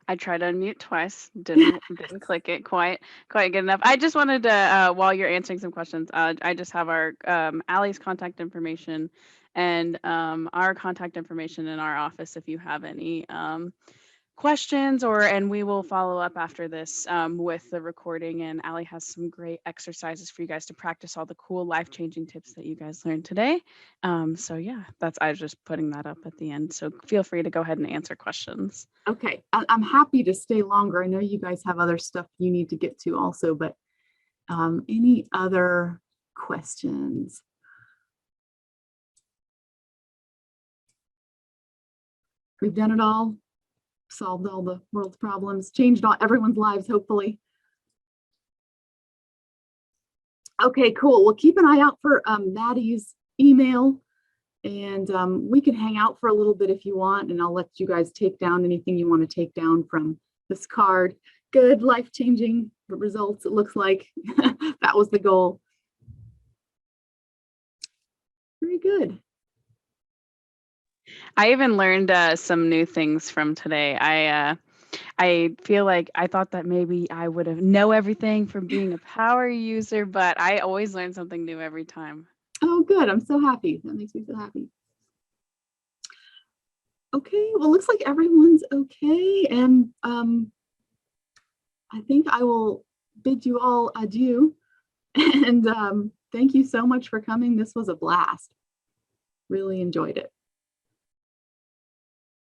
I tried to unmute twice, didn't click it quite good enough. I just wanted to, while you're answering some questions, I just have our Allie's contact information and our contact information in our office if you have any questions, and we will follow up after this with the recording. And Allie has some great exercises for you guys to practice all the cool life-changing tips that you guys learned today. So yeah, I was just putting that up at the end. So feel free to go ahead and answer questions. Okay, I'm happy to stay longer. I know you guys have other stuff you need to get to also, but any other questions? We've done it all, solved all the world's problems, changed everyone's lives, hopefully. Okay, cool. Well, keep an eye out for Maddie's email, and we can hang out for a little bit if you want, and I'll let you guys take down anything you want to take down from this card. Good, life-changing results, it looks like. That was the goal. Very good. I even learned some new things from today. I feel like I thought that maybe I would have know everything from being a power user, but I always learn something new every time. Oh, good. I'm so happy. That makes me so happy. Okay, well, looks like everyone's okay. And I think I will bid you all adieu. And thank you so much for coming. This was a blast. Really enjoyed it.